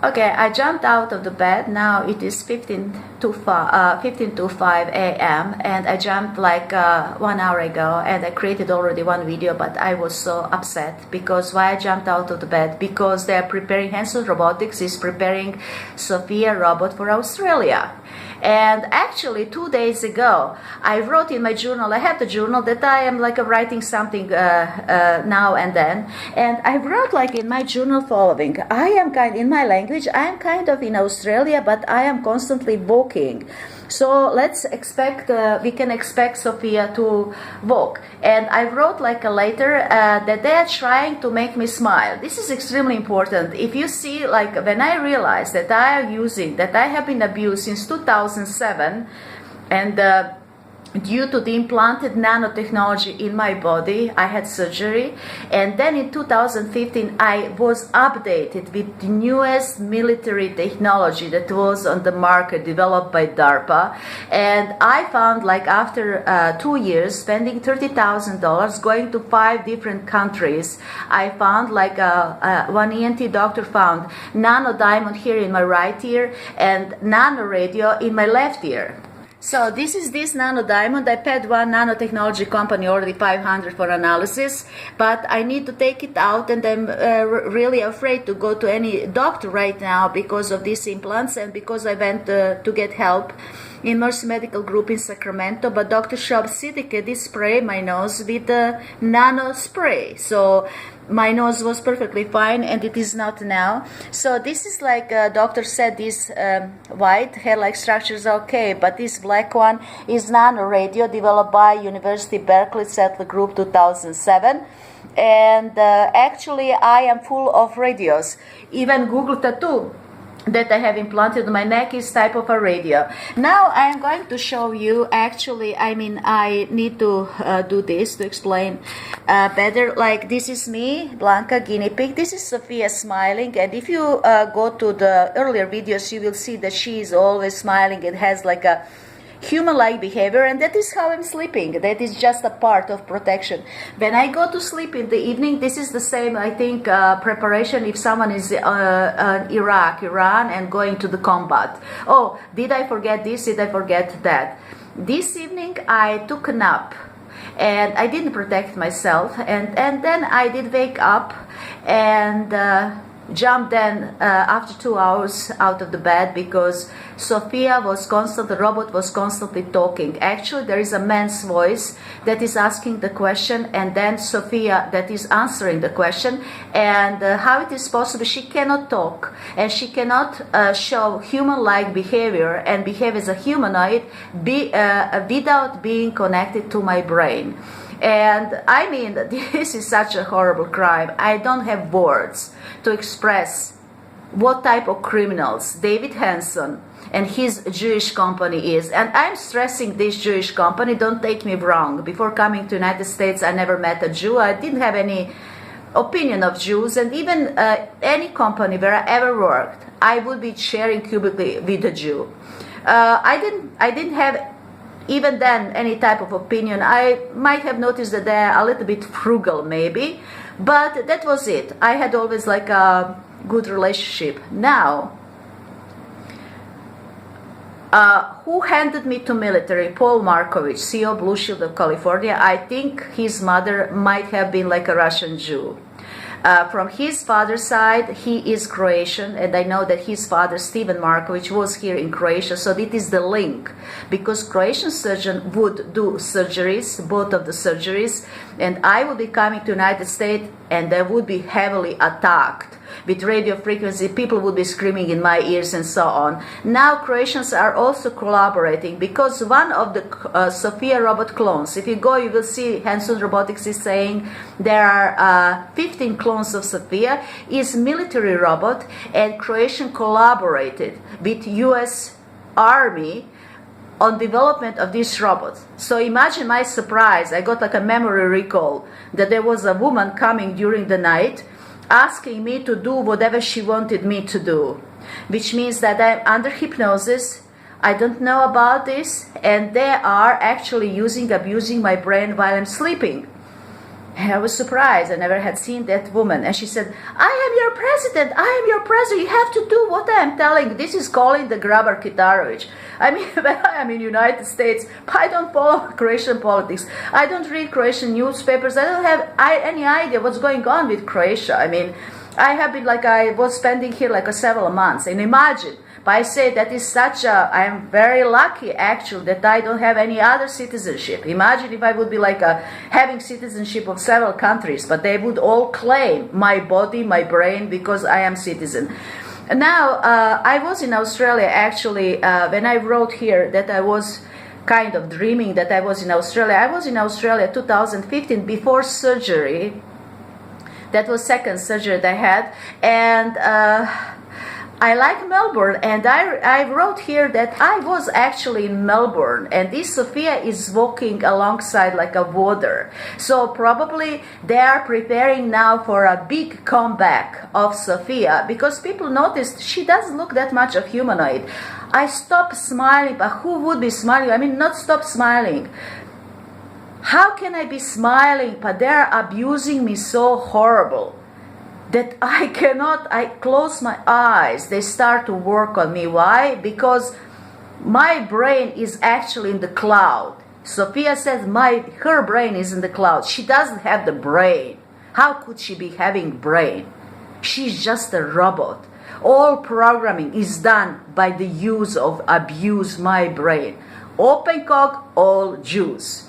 Okay, I jumped out of the bed. Now it is 15 to 5 a.m. and I jumped like 1 hour ago, and I created already one video, but I was so upset because why I jumped out of the bed? Because they are preparing, Hanson Robotics is preparing Sophia robot for Australia. And actually 2 days ago I wrote in my journal, I have the journal that I am like writing something now and then, and I wrote like in my journal following: I am in my language, I am kind of in Australia, but I am constantly walking. So let's expect, we can expect Sophia to walk. And I wrote like a later that they are trying to make me smile. This is extremely important. If you see, like when I realized that I have been abused since 2007, and due to the implanted nanotechnology in my body, I had surgery, and then in 2015 I was updated with the newest military technology that was on the market, developed by DARPA. And I found, like after 2 years spending $30,000 going to 5 different countries, I found like one ENT doctor found nano diamond here in my right ear and nano radio in my left ear. So this is this nano diamond. I paid one nanotechnology company already $500 for analysis, but I need to take it out, and I'm really afraid to go to any doctor right now because of these implants, and because I went to get help in Mercy Medical Group in Sacramento, but Dr. Shab Siddiqui did spray my nose with the nano spray. So my nose was perfectly fine, and it is not now. So this is like doctor said, this white hair-like structure is okay, but this black one is nano radio, developed by University Berkeley Settler Group 2007. And actually I am full of radios. Even Google tattoo that I have implanted on my neck is type of a radio. Now I am going to show you, actually, I mean, I need to do this to explain better. Like this is me, Blanca, guinea pig. This is Sophia smiling, and if you go to the earlier videos, you will see that she is always smiling and has like a human-like behavior, and that is how I'm sleeping. That is just a part of protection. When I go to sleep in the evening, this is the same, I think, preparation if someone is Iraq, Iran, and going to the combat. Oh, did I forget this? Did I forget that? This evening I took a nap, and I didn't protect myself, and then I did wake up and jumped then after 2 hours out of the bed because Sophia was constantly, the robot was constantly talking. Actually, there is a man's voice that is asking the question, and then Sophia that is answering the question. And how it is possible? She cannot talk, and she cannot show human-like behavior and behave as a humanoid without being connected to my brain. And I mean, this is such a horrible crime. I don't have words to express what type of criminals David Hanson and his Jewish company is. And I'm stressing this Jewish company, don't take me wrong. Before coming to United States, I never met a Jew. I didn't have any opinion of Jews, and even any company where I ever worked, I would be sharing cubically with a Jew. I didn't have even then any type of opinion. I might have noticed that they're a little bit frugal maybe, but that was it. I had always like a good relationship. Now, who handed me to military? Paul Markovich, CEO Blue Shield of California. I think his mother might have been like a Russian Jew. From his father's side, he is Croatian, and I know that his father, Steven Markovic, was here in Croatia, so it is the link, because Croatian surgeon would do surgeries, both of the surgeries, and I would be coming to United States, and they would be heavily attacked with radio frequency. People would be screaming in my ears and so on. Now Croatians are also collaborating, because one of the Sophia robot clones, if you go, you will see Hanson Robotics is saying there are 15 clones of Sophia, is military robot, and Croatian collaborated with US Army on development of this robot. So imagine my surprise. I got like a memory recall that there was a woman coming during the night asking me to do whatever she wanted me to do, which means that I'm under hypnosis. I don't know about this, and they are actually abusing my brain while I'm sleeping. And I was surprised. I never had seen that woman. And she said, I am your president. I am your president. You have to do what I am telling. This is calling the Grabar Kitarovic. I mean, when I am in United States, I don't follow Croatian politics. I don't read Croatian newspapers. I don't have any idea what's going on with Croatia. I mean, I have been I was spending here several months. And imagine, I say that is I am very lucky actually that I don't have any other citizenship. Imagine if I would be having citizenship of several countries, but they would all claim my body, my brain, because I am citizen. Now, I was in Australia actually, when I wrote here that I was kind of dreaming that I was in Australia. I was in Australia 2015 before surgery. That was second surgery that I had. And I like Melbourne, and I wrote here that I was actually in Melbourne, and this Sophia is walking alongside like a water. So probably they are preparing now for a big comeback of Sophia, because people noticed she doesn't look that much of humanoid. I stopped smiling, but who would be smiling? I mean, not stop smiling. How can I be smiling, but they're abusing me so horrible that I close my eyes, they start to work on me. Why? Because my brain is actually in the cloud. Sophia says her brain is in the cloud. She doesn't have the brain. How could she be having brain? She's just a robot. All programming is done by the use of abuse my brain. Open cock, all Jews.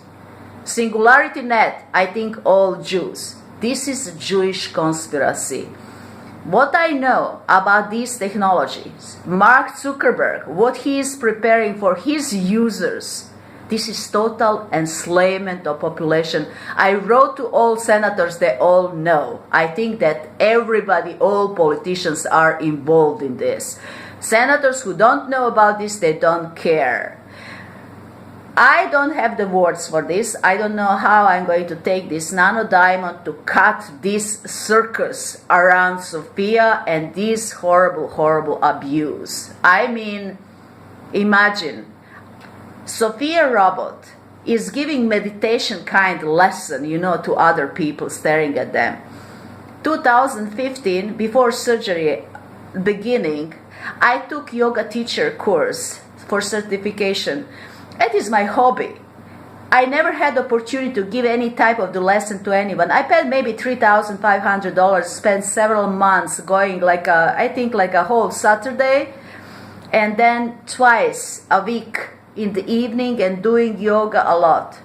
Singularity net, I think all Jews. This is a Jewish conspiracy. What I know about these technologies, Mark Zuckerberg, what he is preparing for his users, this is total enslavement of population. I wrote to all senators, they all know. I think that everybody, all politicians are involved in this. Senators who don't know about this, they don't care. I don't have the words for this. I don't know how I'm going to take this nano diamond to cut this circus around Sophia and this horrible, horrible abuse. I mean, imagine, Sophia robot is giving meditation kind lesson, to other people staring at them. 2015, before surgery beginning, I took yoga teacher course for certification. It is my hobby. I never had the opportunity to give any type of the lesson to anyone. I paid maybe $3,500, spent several months going I think a whole Saturday, and then twice a week in the evening and doing yoga a lot.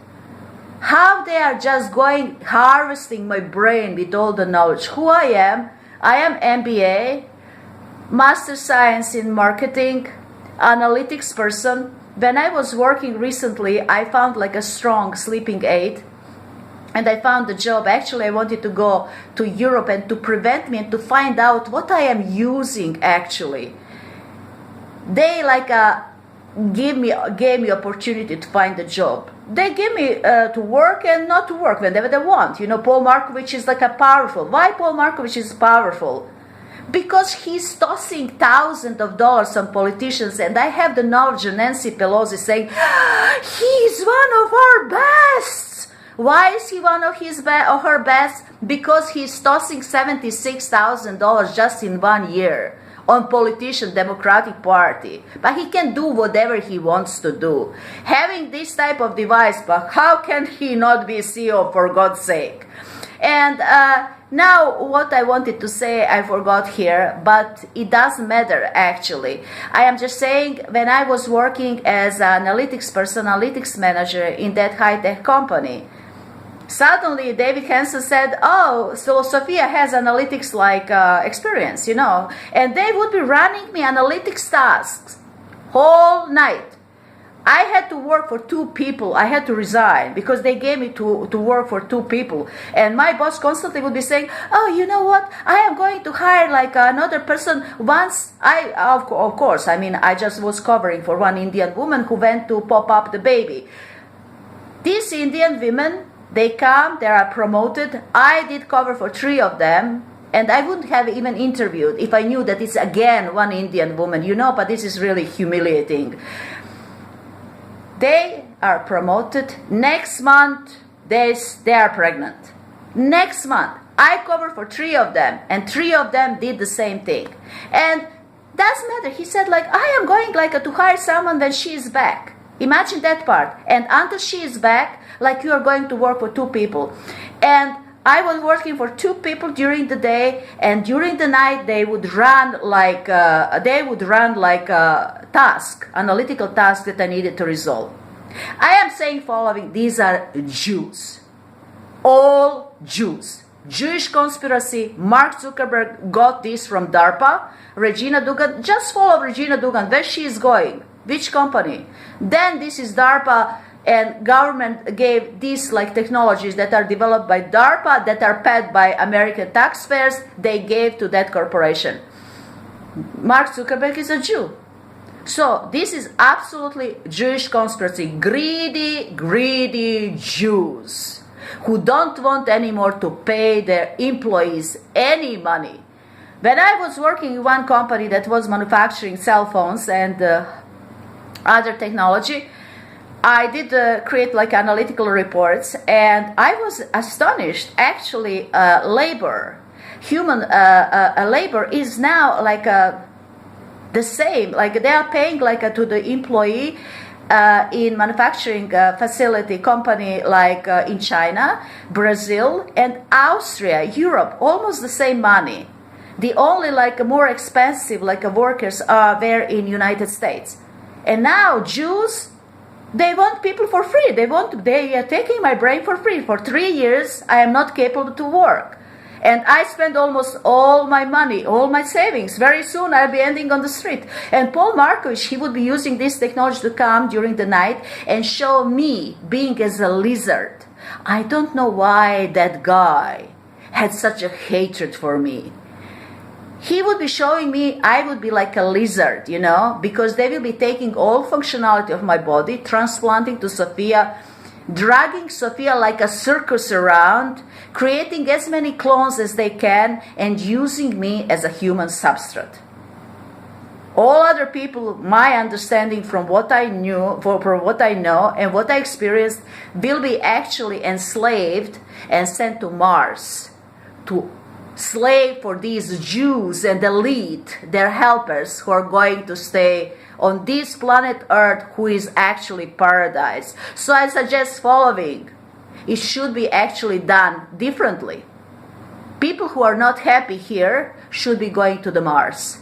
How they are just harvesting my brain with all the knowledge. Who I am MBA, Master Science in Marketing, analytics person. When I was working recently, I found a strong sleeping aid, and I found a job. Actually, I wanted to go to Europe and to prevent me and to find out what I am using actually. They gave me opportunity to find a job. They give me to work and not to work whenever they want. Paul Markovich is a powerful. Why Paul Markovich is powerful? Because he's tossing thousands of dollars on politicians, and I have the knowledge of Nancy Pelosi saying, he's one of our best. Why is he one of her best? Because he's tossing $76,000 just in 1 year on politician Democratic Party. But he can do whatever he wants to do. Having this type of device, but how can he not be CEO, for God's sake? And now, what I wanted to say, I forgot here, but it doesn't matter actually. I am just saying, when I was working as an analytics manager in that high-tech company, suddenly David Hansen said, oh, so Sophia has analytics experience, and they would be running me analytics tasks whole night. I had to work for 2 people. I had to resign because they gave me to work for 2 people. And my boss constantly would be saying, oh, you know what? I am going to hire another person. Once of course, I just was covering for one Indian woman who went to pop up the baby. These Indian women, they come, they are promoted. I did cover for 3 of them. And I wouldn't have even interviewed if I knew that it's again one Indian woman, but this is really humiliating. They are promoted. Next month, they are pregnant. Next month, I covered for 3 of them, and 3 of them did the same thing. And doesn't matter. He said, like, I am going like to hire someone when she is back. Imagine that part. And until she is back, like you are going to work for 2 people. And I was working for 2 people during the day, and during the night they would run like a task, analytical task that I needed to resolve. I am saying following: these are Jews, all Jews. Jewish conspiracy. Mark Zuckerberg got this from DARPA. Regina Dugan, just follow Regina Dugan, where she is going, which company. Then this is DARPA, and government gave these like technologies that are developed by DARPA, that are paid by American taxpayers, they gave to that corporation. Mark Zuckerberg is a Jew. So this is absolutely Jewish conspiracy. Greedy, greedy Jews who don't want anymore to pay their employees any money. When I was working in one company that was manufacturing cell phones and other technology, I did create like analytical reports, and I was astonished. Actually, human labor is now like the same. Like they are paying like to the employee in manufacturing facility company like in China, Brazil, and Austria, Europe, almost the same money. The only like more expensive like workers are there in United States. And now Jews, they want people for free. They are taking my brain for free. For 3 years, I am not capable to work. And I spend almost all my money, all my savings. Very soon I'll be ending on the street. And Paul Markovich, he would be using this technology to come during the night and show me being as a lizard. I don't know why that guy had such a hatred for me. He would be showing me I would be like a lizard, you know, because they will be taking all functionality of my body, transplanting to Sophia, dragging Sophia like a circus around, creating as many clones as they can, and using me as a human substrate. All other people, my understanding from what I knew, from what I know and what I experienced, will be actually enslaved and sent to Mars to slave for these Jews and elite, their helpers, who are going to stay on this planet Earth, who is actually paradise. So I suggest following. It should be actually done differently. People who are not happy here should be going to the Mars.